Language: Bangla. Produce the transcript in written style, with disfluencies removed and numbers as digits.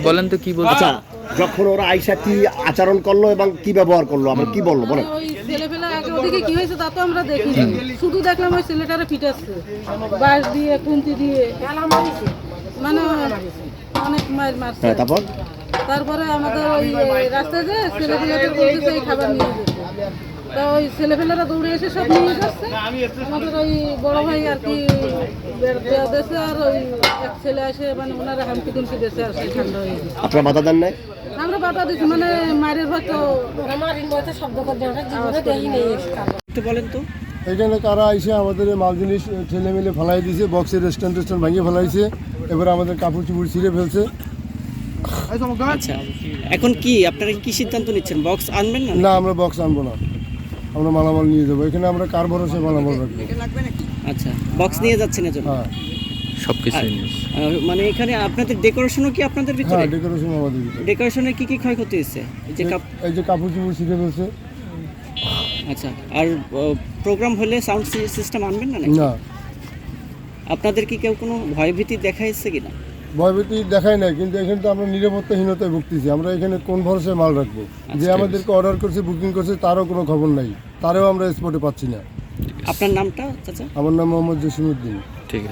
বলেন তো কি বলতে। আচ্ছা, যখন ওরা আইসা কি আচরণ করলো এবং কি ব্যবহার করলো আমরা কি বললো বলেন? ওই ছেলেপেলে আগে ওদিকে কি হয়েছে তা তো আমরা দেখিনি, শুধু দেখলাম ওই ছেলেটারে পিটাচ্ছে বাঁশ দিয়ে কুন্তি দিয়ে, মানে অনেক মার মারছে। হ্যাঁ, তারপরে আমাদের ওই রাস্তায় যে ছেলেপেলেদের বলতেছে এই খাবার নিয়ে যেতে, তা ওই ছেলেপেলেরা দৌড়ে এসে সব নিয়ে যাচ্ছে। আমাদের ওই বড় ভাই আর কি বের দেওয়া দিয়েছে, আর ওই এক ছেলে এসে মানে ওনারা হামকি দুমকি দিয়েছে, আর সেই ঠান্ডা হয়ে গেছে। আপনারা বাধা দেন নাই? আমরা বাধা দিচ্ছি, মানে মায়ের হয়তো শব্দ করতে একটু বলেন তো। এখানে কারা আইসে আমাদের মাল জিনিস ঠেলে মেলে ফেলাই দিয়েছে, বক্সের রেস্টুরেন্ট ভাঙিয়ে ফেলাইছে, এবার আমাদের কাপড় চুপড় ছিঁড়ে ফেলছে। আচ্ছা, এখন কি আপনারা কি সিদ্ধান্ত নিচ্ছেন, বক্স আনবেন না? না, আমরা বক্স আনবো না, আমরা মালামাল নিয়ে যাবো। এখানে আমরা কার ভরসে মালামাল রাখবো। আচ্ছা, বক্স নিয়ে যাচ্ছেন এজন্য? হ্যাঁ, সবকিছু মানে এখানে আপনাদের ডেকোরেশনও কি আপনাদের ভিতরে? হ্যাঁ, ডেকোরেশন আমাদের ভিতরে। ডেকোরেশনের কি কি ক্ষয়ক্ষতি হয়েছে? এই যে কাপড় চুপড় ছিঁড়ে ফেলছে। আচ্ছা, আর প্রোগ্রাম হলে সাউন্ড সিস্টেম আনবেন না? না, আপনাদের কি কেউ কোনো ভয়ভীতি দেখাইছে কিনা? ভয়ভীতি দেখায় নাই, কিন্তু এখানে তো আমরা নিরাপত্তাহীনতায় ভুগতেছি। আমরা এখানে কোন ভরসে মাল রাখবো? যে আমাদেরকে অর্ডার করছে, বুকিং করছে, তারও কোনো খবর নাই, তারও আমরা স্পটে পাচ্ছি না। আপনার নামটা চাচা? আমার নাম মোহাম্মদ জসিমউদ্দিন। ঠিক আছে।